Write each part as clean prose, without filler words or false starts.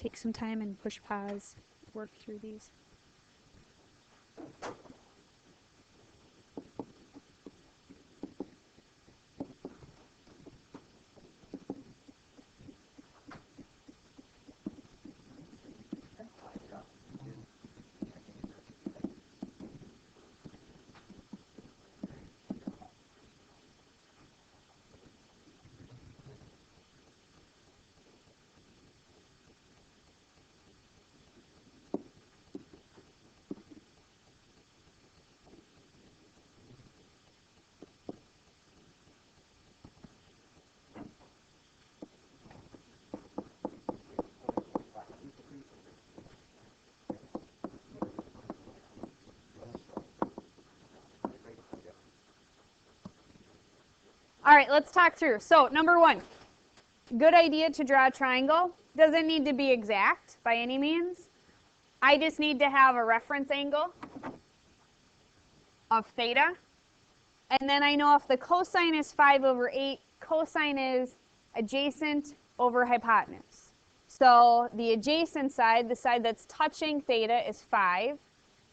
take some time and push pause, work through these. All right, let's talk through. So number one, good idea to draw a triangle. Doesn't need to be exact by any means. I just need to have a reference angle of theta. And then I know if the cosine is 5/8, cosine is adjacent over hypotenuse. So the adjacent side, the side that's touching theta, is 5.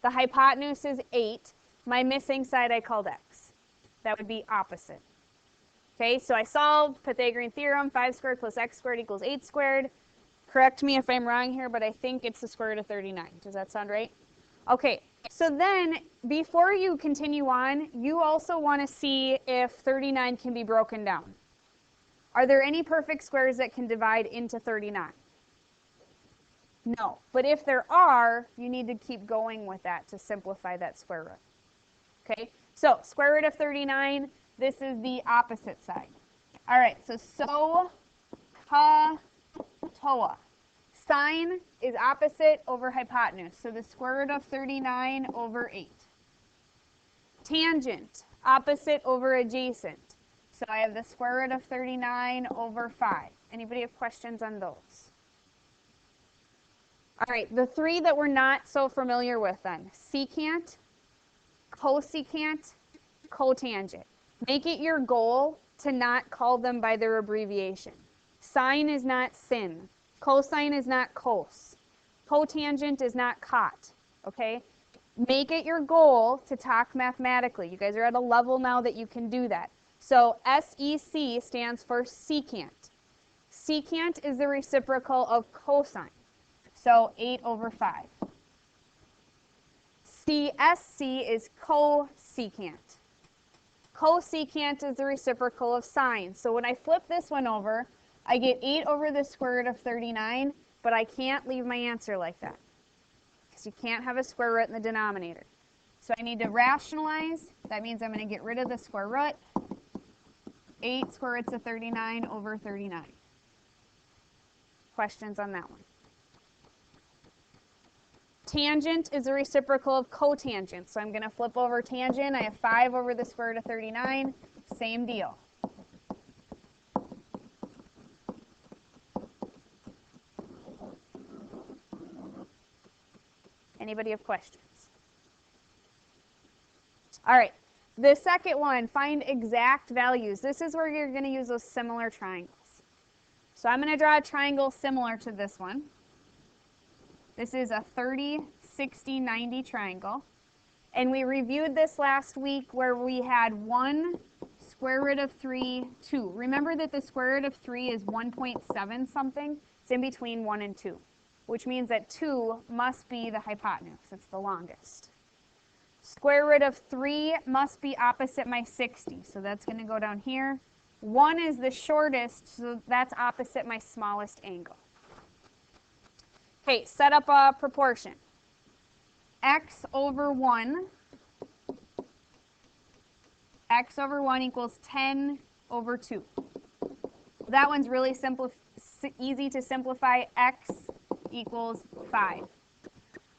The hypotenuse is 8. My missing side I called x. That would be opposite. Okay, so I solved Pythagorean theorem, 5 squared plus x squared equals 8 squared. Correct me if I'm wrong here, but I think it's the square root of 39. Does that sound right? Okay, so then before you continue on, you also want to see if 39 can be broken down. Are there any perfect squares that can divide into 39? No, but if there are, you need to keep going with that to simplify that square root. Okay, so square root of 39, this is the opposite side. All right, so ha, toa. Sine is opposite over hypotenuse, so the square root of 39 over 8. Tangent, opposite over adjacent. So I have the square root of 39 over 5. Anybody have questions on those? All right, the three that we're not so familiar with then. Secant, cosecant, cotangent. Make it your goal to not call them by their abbreviation. Sine is not sin. Cosine is not cos. Cotangent is not cot. Okay? Make it your goal to talk mathematically. You guys are at a level now that you can do that. So SEC stands for secant. Secant is the reciprocal of cosine. So 8 over 5. CSC is cosecant. Cosecant is the reciprocal of sine. So when I flip this one over, I get 8 over the square root of 39, but I can't leave my answer like that, because you can't have a square root in the denominator. So I need to rationalize. That means I'm going to get rid of the square root. 8 square roots of 39 over 39. Questions on that one? Tangent is a reciprocal of cotangent. So I'm going to flip over tangent. I have 5 over the square root of 39. Same deal. Anybody have questions? All right. The second one, find exact values. This is where you're going to use those similar triangles. So I'm going to draw a triangle similar to this one. This is a 30, 60, 90 triangle. And we reviewed this last week where we had 1 square root of 3, 2. Remember that the square root of 3 is 1.7 something. It's in between 1 and 2, which means that 2 must be the hypotenuse. It's the longest. Square root of 3 must be opposite my 60. So that's going to go down here. 1 is the shortest, so that's opposite my smallest angle. Okay, set up a proportion. X over 1 equals 10 over 2. That one's really simple, easy to simplify. X equals 5.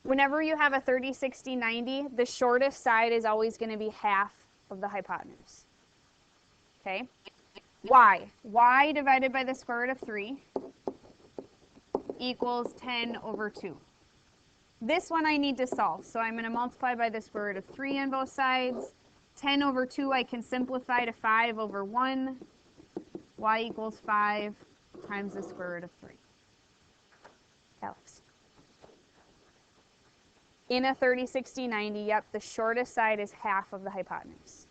Whenever you have a 30, 60, 90, the shortest side is always going to be half of the hypotenuse. Okay? Y. Y divided by the square root of 3 equals 10 over 2. This one I need to solve, so I'm going to multiply by the square root of 3 on both sides. 10 over 2 I can simplify to 5 over 1. Y equals 5 times the square root of 3. Alex. In a 30, 60, 90, yep, the shortest side is half of the hypotenuse.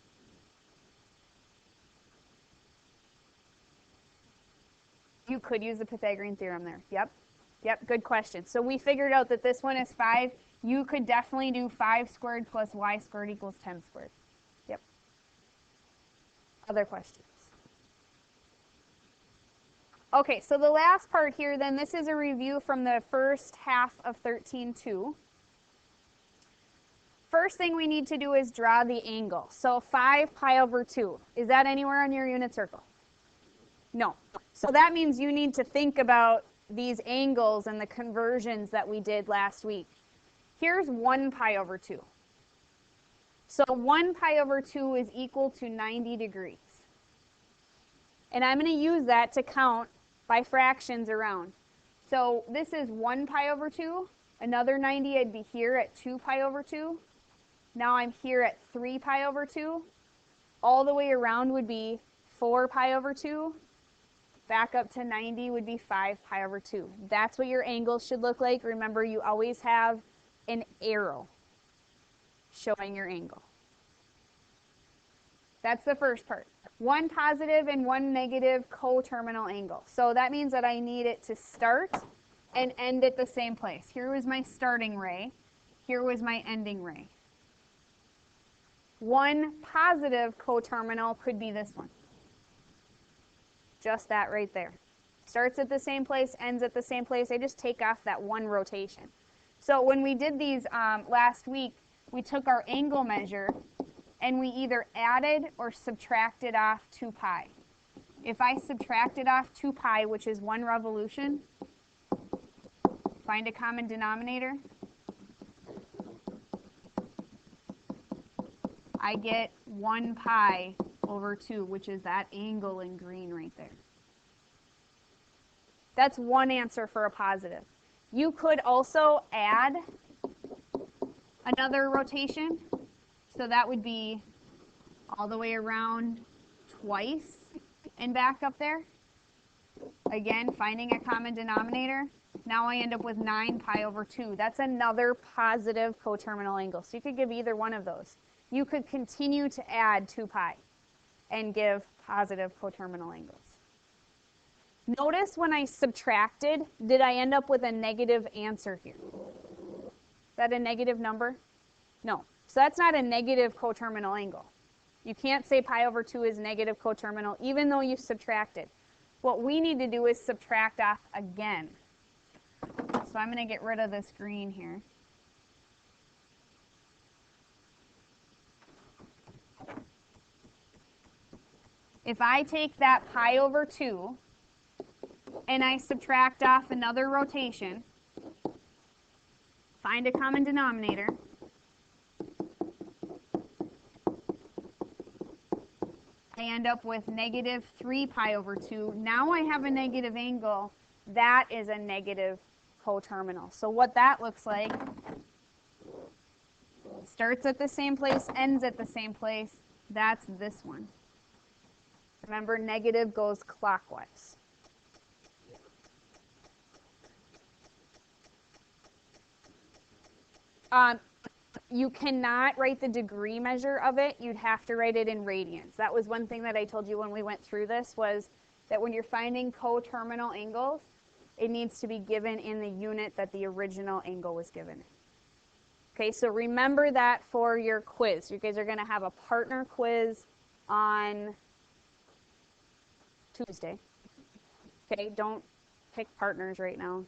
You could use the Pythagorean theorem there. Yep, good question. So we figured out that this one is 5. You could definitely do 5 squared plus y squared equals 10 squared. Yep. Other questions? Okay, so the last part here, then, this is a review from the first half of 13.2. First thing we need to do is draw the angle. So 5 pi over 2. Is that anywhere on your unit circle? No. So that means you need to think about these angles and the conversions that we did last week. Here's 1 pi over 2. So 1 pi over 2 is equal to 90 degrees. And I'm going to use that to count by fractions around. So this is 1 pi over 2. Another 90, I'd be here at 2 pi over 2. Now I'm here at 3 pi over 2. All the way around would be 4 pi over 2. Back up to 90 would be 5 pi over 2. That's what your angle should look like. Remember, you always have an arrow showing your angle. That's the first part. One positive and one negative coterminal angle. So that means that I need it to start and end at the same place. Here was my starting ray. Here was my ending ray. One positive coterminal could be this one. Just that right there. Starts at the same place, ends at the same place. I just take off that one rotation. So when we did these last week, we took our angle measure and we either added or subtracted off 2 pi. If I subtracted off 2 pi, which is 1 revolution, find a common denominator, I get 1 pi over 2, which is that angle in green right there. That's one answer for a positive. You could also add another rotation. So that would be all the way around twice and back up there. Again, finding a common denominator. Now I end up with 9 pi over 2. That's another positive coterminal angle. So you could give either one of those. You could continue to add 2 pi and give positive coterminal angles. Notice when I subtracted, did I end up with a negative answer here? Is that a negative number? No. So that's not a negative coterminal angle. You can't say pi over 2 is negative coterminal even though you subtracted. What we need to do is subtract off again. So I'm going to get rid of this green here. If I take that pi over 2 and I subtract off another rotation, find a common denominator, I end up with negative 3 pi over 2. Now I have a negative angle. That is a negative coterminal. So what that looks like, starts at the same place, ends at the same place. That's this one. Remember, negative goes clockwise. You cannot write the degree measure of it. You'd have to write it in radians. That was one thing that I told you when we went through this, was that when you're finding coterminal angles, it needs to be given in the unit that the original angle was given in. Okay, so remember that for your quiz. You guys are going to have a partner quiz on Tuesday. Okay, don't pick partners right now.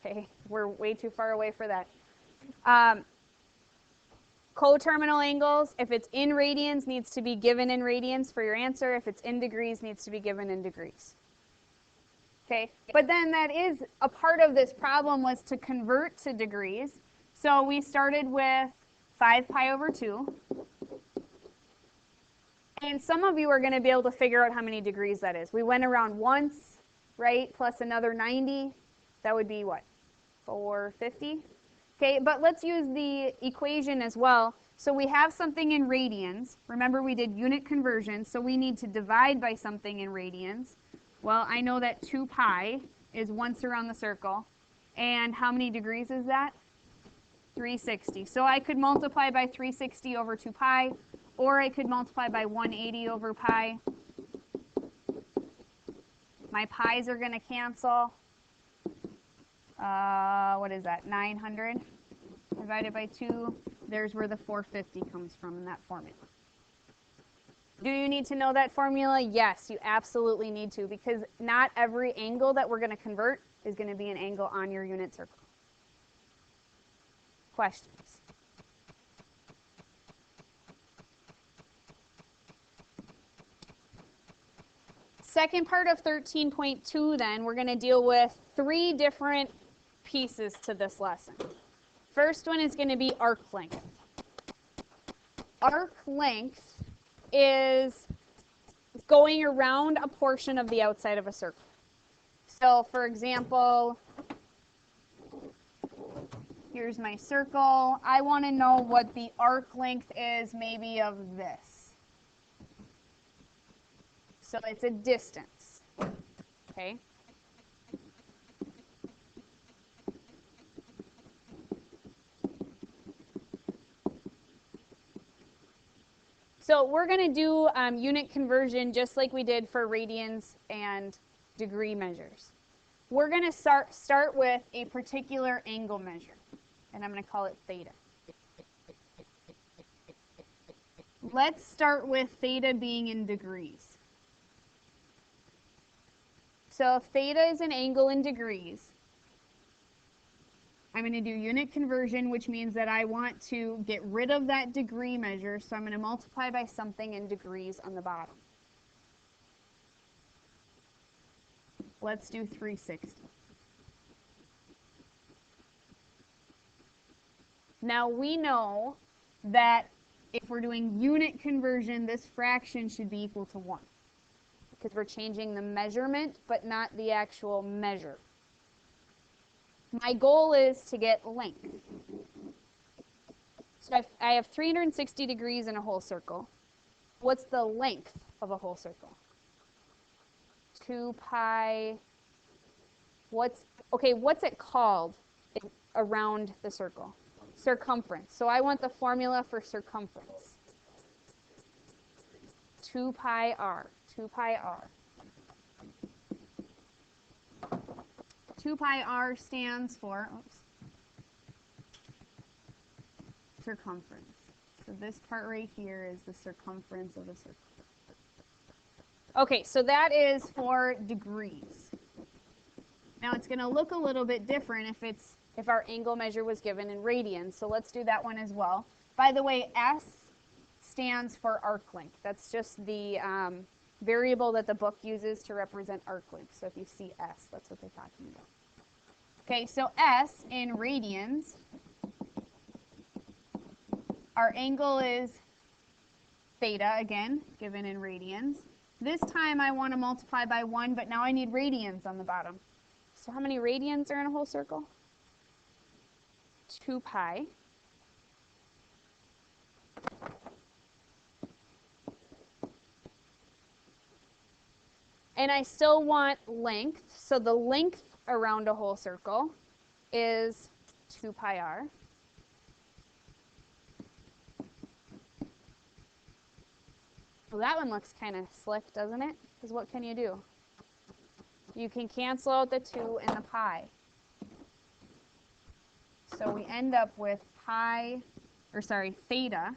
Okay, we're way too far away for that. Coterminal angles, if it's in radians, needs to be given in radians for your answer. If it's in degrees, needs to be given in degrees. Okay, but then that is a part of this problem, was to convert to degrees. So we started with 5 pi over 2. And some of you are going to be able to figure out how many degrees that is. We went around once, right, plus another 90. That would be what, 450? Okay, but let's use the equation as well. So we have something in radians. Remember, we did unit conversion, so we need to divide by something in radians. Well, I know that 2 pi is once around the circle. And how many degrees is that? 360. So I could multiply by 360 over 2 pi, or I could multiply by 180 over pi. My pi's are going to cancel. What is that? 900 divided by 2. There's where the 450 comes from in that formula. Do you need to know that formula? Yes, you absolutely need to, because not every angle that we're going to convert is going to be an angle on your unit circle. Questions? Second part of 13.2, then, we're going to deal with 3 different pieces to this lesson. First one is going to be arc length. Arc length is going around a portion of the outside of a circle. So, for example, here's my circle. I want to know what the arc length is maybe of this. So it's a distance, okay? So we're going to do unit conversion just like we did for radians and degree measures. We're going to start with a particular angle measure, and I'm going to call it theta. Let's start with theta being in degrees. So if theta is an angle in degrees, I'm going to do unit conversion, which means that I want to get rid of that degree measure, so I'm going to multiply by something in degrees on the bottom. Let's do 360. Now we know that if we're doing unit conversion, this fraction should be equal to 1, because we're changing the measurement, but not the actual measure. My goal is to get length. So I have 360 degrees in a whole circle. What's the length of a whole circle? 2 pi. What's it called around the circle? Circumference. So I want the formula for circumference. 2 pi r. 2 pi r. 2 pi r stands for circumference. So this part right here is the circumference of a circle. Okay, so that is for degrees. Now it's going to look a little bit different if our angle measure was given in radians. So let's do that one as well. By the way, S stands for arc length. That's just the variable that the book uses to represent arc length. So if you see S, that's what they're talking about. Okay, so S in radians, our angle is theta, again, given in radians. This time I want to multiply by 1, but now I need radians on the bottom. So how many radians are in a whole circle? 2 pi. And I still want length, so the length around a whole circle is 2 pi r. Well, that one looks kind of slick, doesn't it? Because what can you do? You can cancel out the 2 and the pi. So we end up with theta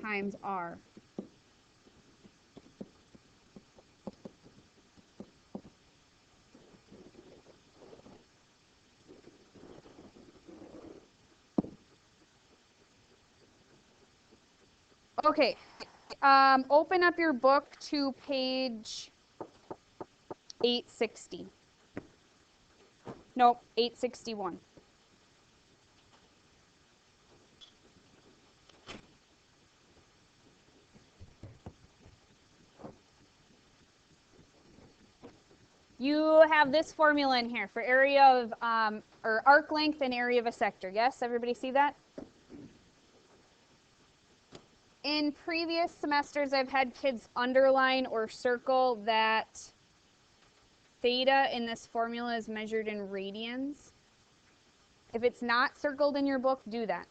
times r. Okay, open up your book to page 860. Nope, 861. You have this formula in here for area of, or arc length and area of a sector. Yes, everybody see that? In previous semesters, I've had kids underline or circle that theta in this formula is measured in radians. If it's not circled in your book, do that.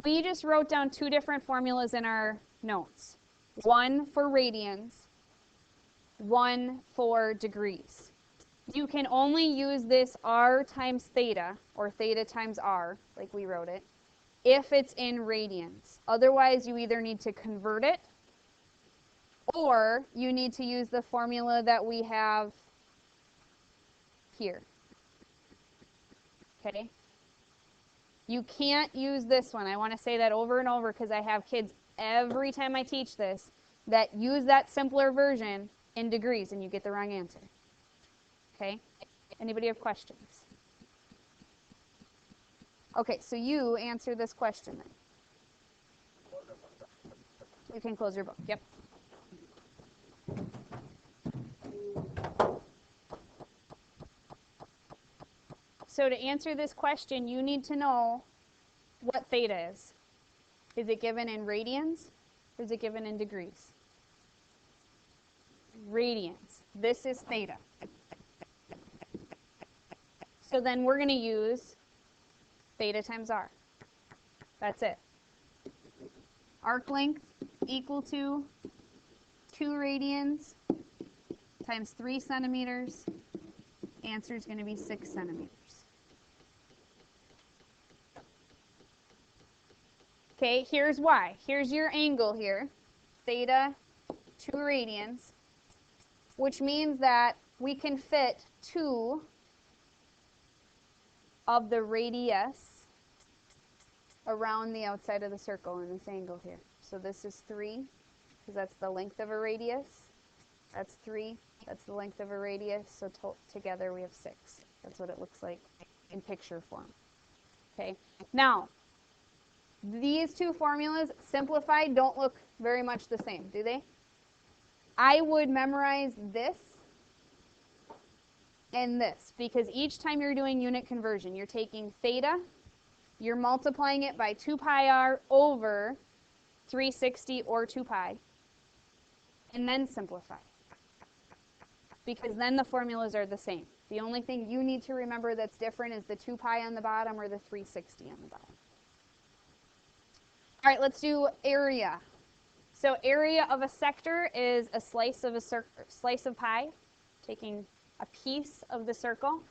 We just wrote down two different formulas in our notes. One for radians, one for degrees. You can only use this r times theta, or theta times r, like we wrote it, if it's in radians. Otherwise, you either need to convert it, or you need to use the formula that we have here. Okay? You can't use this one. I want to say that over and over because I have kids every time I teach this that use that simpler version in degrees and you get the wrong answer. Okay? Anybody have questions? Okay, so you answer this question then. You can close your book. Yep. So to answer this question, you need to know what theta is. Is it given in radians or is it given in degrees? Radians. This is theta. So then we're going to use theta times r. That's it. Arc length equal to 2 radians times 3 centimeters. Answer is going to be 6 centimeters. Okay, here's why. Here's your angle here. Theta, 2 radians, which means that we can fit 2 of the radius around the outside of the circle in this angle here. So this is 3, because that's the length of a radius. That's 3. That's the length of a radius. So together we have 6. That's what it looks like in picture form. Okay. Now, these two formulas, simplified, don't look very much the same, do they? I would memorize this and this, because each time you're doing unit conversion, you're taking theta, you're multiplying it by 2 pi r over 360 or 2 pi, and then simplify. Because then the formulas are the same. The only thing you need to remember that's different is the 2 pi on the bottom or the 360 on the bottom. All right, let's do area. So area of a sector is a slice of pie, taking a piece of the circle.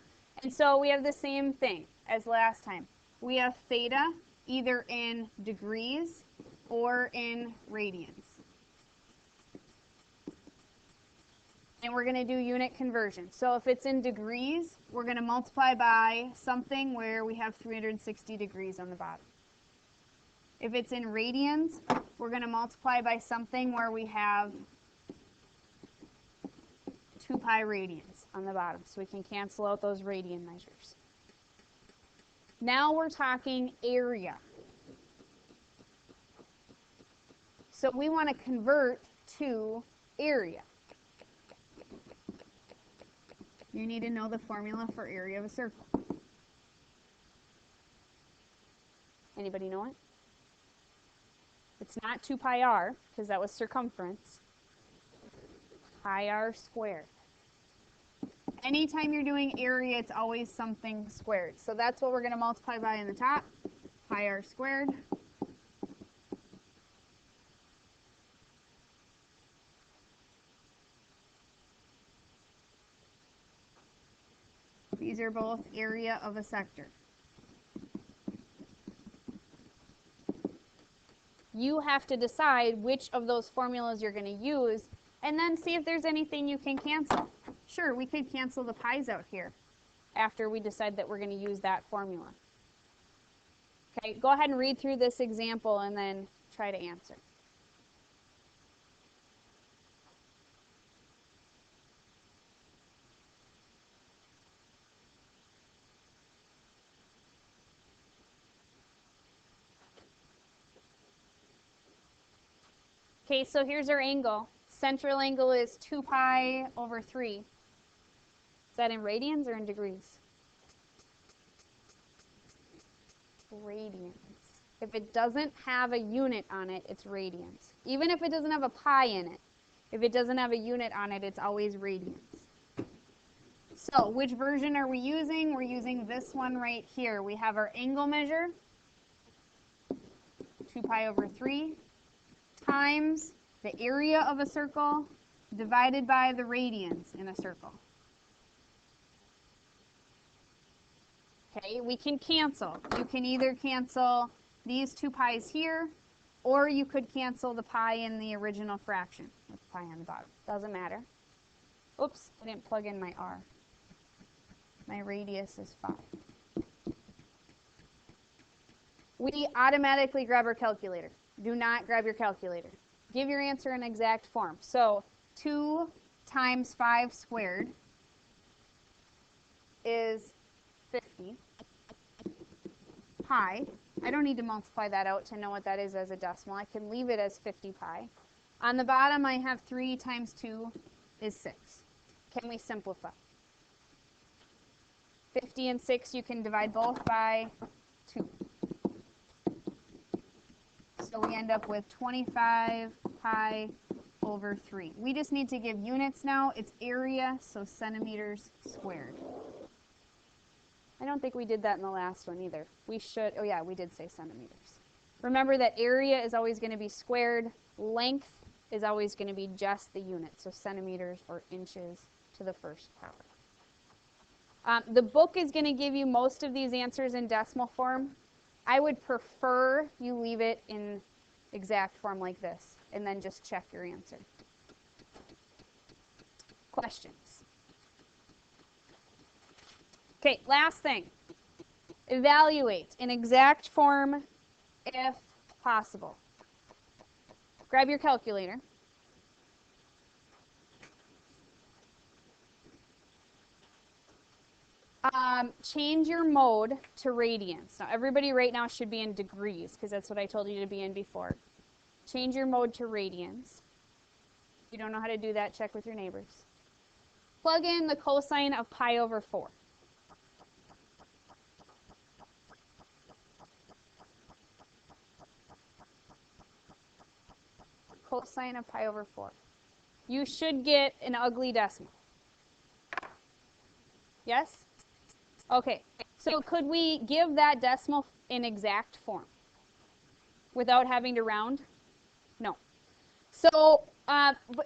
And so we have the same thing as last time. We have theta either in degrees or in radians. And we're going to do unit conversion. So if it's in degrees, we're going to multiply by something where we have 360 degrees on the bottom. If it's in radians, we're going to multiply by something where we have 2 pi radians on the bottom. So we can cancel out those radian measures. Now we're talking area. So we want to convert to area. You need to know the formula for area of a circle. Anybody know it? It's not 2 pi r, because that was circumference. Pi r squared. Anytime you're doing area, it's always something squared. So that's what we're going to multiply by in the top. Pi r squared. These are both area of a sector. You have to decide which of those formulas you're going to use, and then see if there's anything you can cancel. Sure, we could cancel the pi's out here after we decide that we're going to use that formula. Okay, go ahead and read through this example and then try to answer. Okay, so here's our angle. Central angle is 2 pi over 3. Is that in radians or in degrees? Radians. If it doesn't have a unit on it, it's radians. Even if it doesn't have a pi in it, if it doesn't have a unit on it, it's always radians. So which version are we using? We're using this one right here. We have our angle measure, 2 pi over 3, times the area of a circle divided by the radians in a circle. Okay, we can cancel. You can either cancel these 2 pi's here, or you could cancel the pi in the original fraction with pi on the bottom. Doesn't matter. Oops, I didn't plug in my r. My radius is 5. We automatically grab our calculator. Do not grab your calculator. Give your answer in exact form. So 2 times 5 squared is 50 pi. I don't need to multiply that out to know what that is as a decimal. I can leave it as 50 pi. On the bottom, I have 3 times 2 is 6. Can we simplify? 50 and 6, you can divide both by 2. So we end up with 25 pi over 3. We just need to give units now. It's area, so centimeters squared. I don't think we did that in the last one either. We should, oh yeah, we did say centimeters. Remember that area is always going to be squared. Length is always going to be just the unit, so centimeters or inches to the first power. The book is going to give you most of these answers in decimal form. I would prefer you leave it in exact form like this, and then just check your answer. Questions? Okay, last thing. Evaluate in exact form if possible. Grab your calculator. Change your mode to radians. Now, everybody right now should be in degrees, because that's what I told you to be in before. Change your mode to radians. If you don't know how to do that, check with your neighbors. Plug in the cosine of pi over 4. Cosine of pi over 4. You should get an ugly decimal. Yes? Okay, so could we give that decimal in exact form without having to round? No. So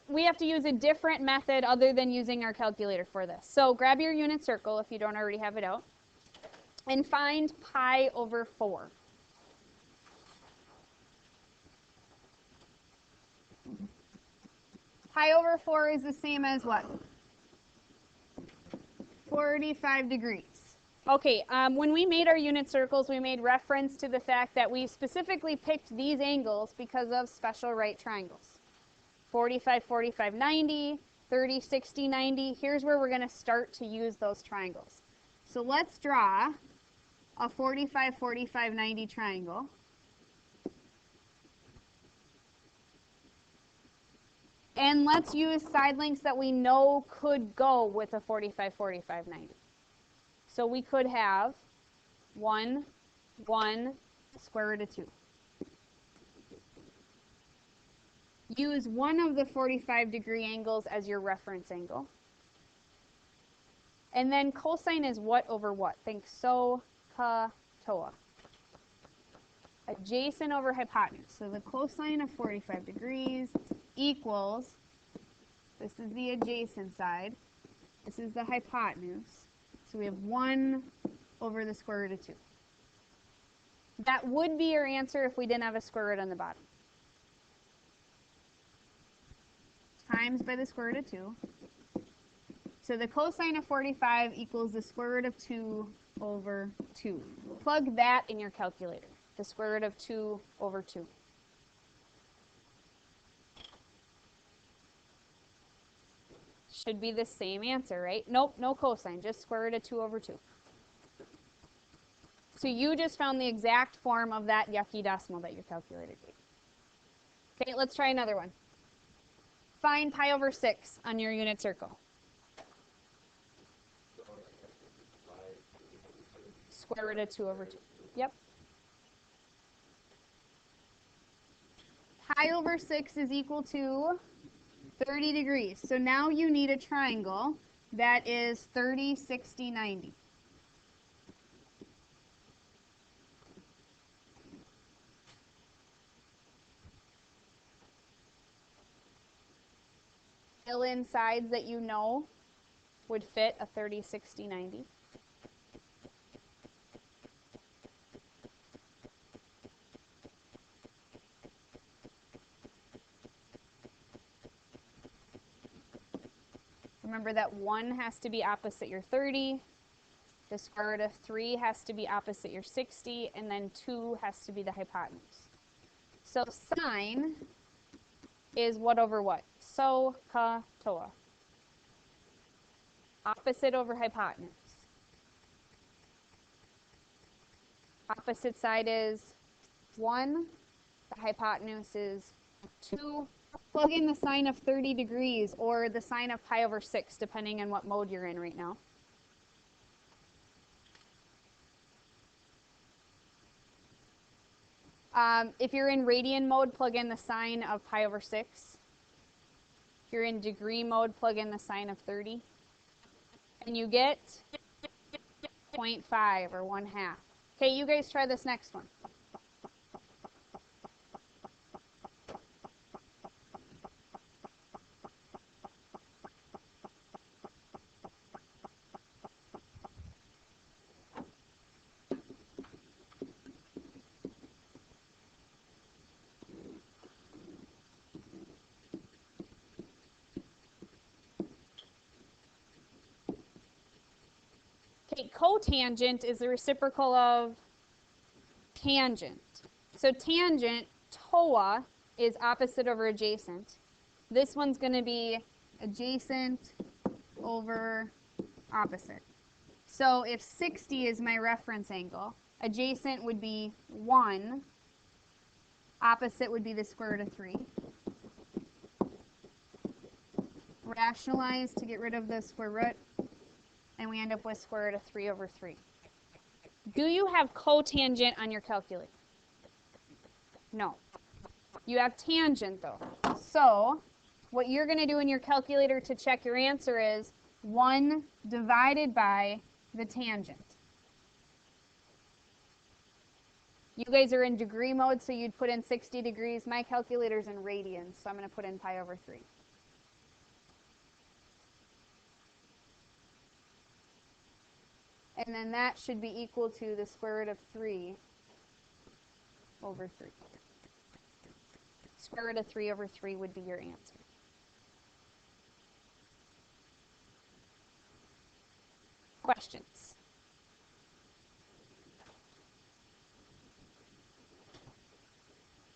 we have to use a different method other than using our calculator for this. So grab your unit circle if you don't already have it out and find pi over 4. Pi over 4 is the same as what? 45 degrees. Okay, when we made our unit circles, we made reference to the fact that we specifically picked these angles because of special right triangles. 45, 45, 90, 30, 60, 90. Here's where we're going to start to use those triangles. So let's draw a 45, 45, 90 triangle. And let's use side lengths that we know could go with a 45, 45, 90. So we could have 1, 1, square root of 2. Use one of the 45-degree angles as your reference angle. And then cosine is what over what? Think so, ka, toa. Adjacent over hypotenuse. So the cosine of 45 degrees equals, this is the adjacent side, this is the hypotenuse. So we have 1 over the square root of 2. That would be your answer if we didn't have a square root on the bottom. Times by the square root of 2. So the cosine of 45 equals the square root of 2 over 2. Plug that in your calculator, the square root of 2 over 2. Should be the same answer, right? Nope, no cosine, just square root of 2 over 2. So you just found the exact form of that yucky decimal that your calculator gave. Okay, let's try another one. Find pi over 6 on your unit circle. Square root of 2 over 2. Yep. pi over 6 is equal to 30 degrees. So now you need a triangle that is 30, 60, 90. Fill in sides that you know would fit a 30, 60, 90. Remember that 1 has to be opposite your 30, the square root of 3 has to be opposite your 60, and then 2 has to be the hypotenuse. So sine is what over what? So, ka, toa. Opposite over hypotenuse. Opposite side is 1, the hypotenuse is 2. Plug in the sine of 30 degrees or the sine of pi over 6, depending on what mode you're in right now. If you're in radian mode, plug in the sine of pi over 6. If you're in degree mode, plug in the sine of 30. And you get 0.5 or 1/2. Okay, you guys try this next one. Okay, cotangent is the reciprocal of tangent. So tangent, TOA, is opposite over adjacent. This one's going to be adjacent over opposite. So if 60 is my reference angle, adjacent would be 1, opposite would be the square root of 3. Rationalize to get rid of the square root, and we end up with square root of 3 over 3. Do you have cotangent on your calculator? No. You have tangent, though. So what you're going to do in your calculator to check your answer is 1 divided by the tangent. You guys are in degree mode, so you'd put in 60 degrees. My calculator's in radians, so I'm going to put in pi over 3. And then that should be equal to the square root of 3 over 3. Square root of 3 over 3 would be your answer. Questions?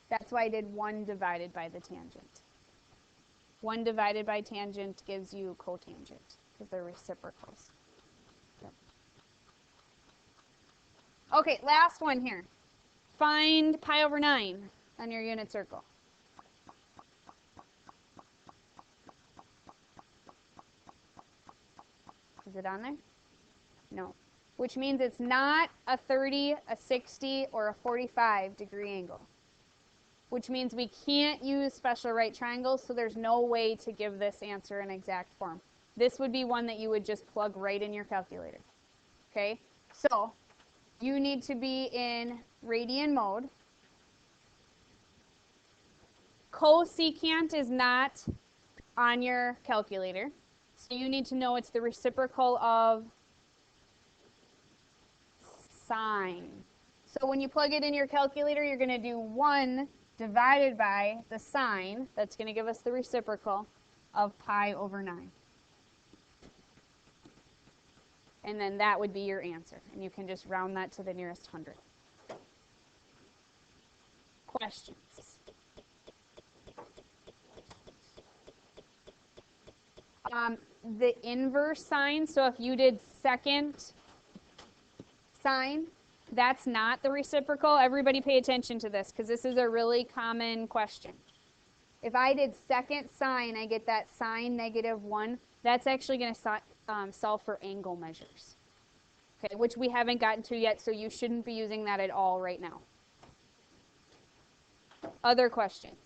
That's why I did 1 divided by the tangent. 1 divided by tangent gives you cotangent, because they're reciprocals. Okay, last one here. Find pi over 9 on your unit circle. Is it on there? No. Which means it's not a 30, a 60, or a 45 degree angle. Which means we can't use special right triangles, so there's no way to give this answer in exact form. This would be one that you would just plug right in your calculator. Okay? So you need to be in radian mode. Cosecant is not on your calculator. So you need to know it's the reciprocal of sine. So when you plug it in your calculator, you're going to do 1 divided by the sine. That's going to give us the reciprocal of pi over 9. And then that would be your answer. And you can just round that to the nearest 100. Questions? The inverse sine, so if you did second sine, that's not the reciprocal. Everybody pay attention to this, because this is a really common question. If I did second sine, I get that sine -1. That's actually going to solve for angle measures, okay, which we haven't gotten to yet, so you shouldn't be using that at all right now. Other questions?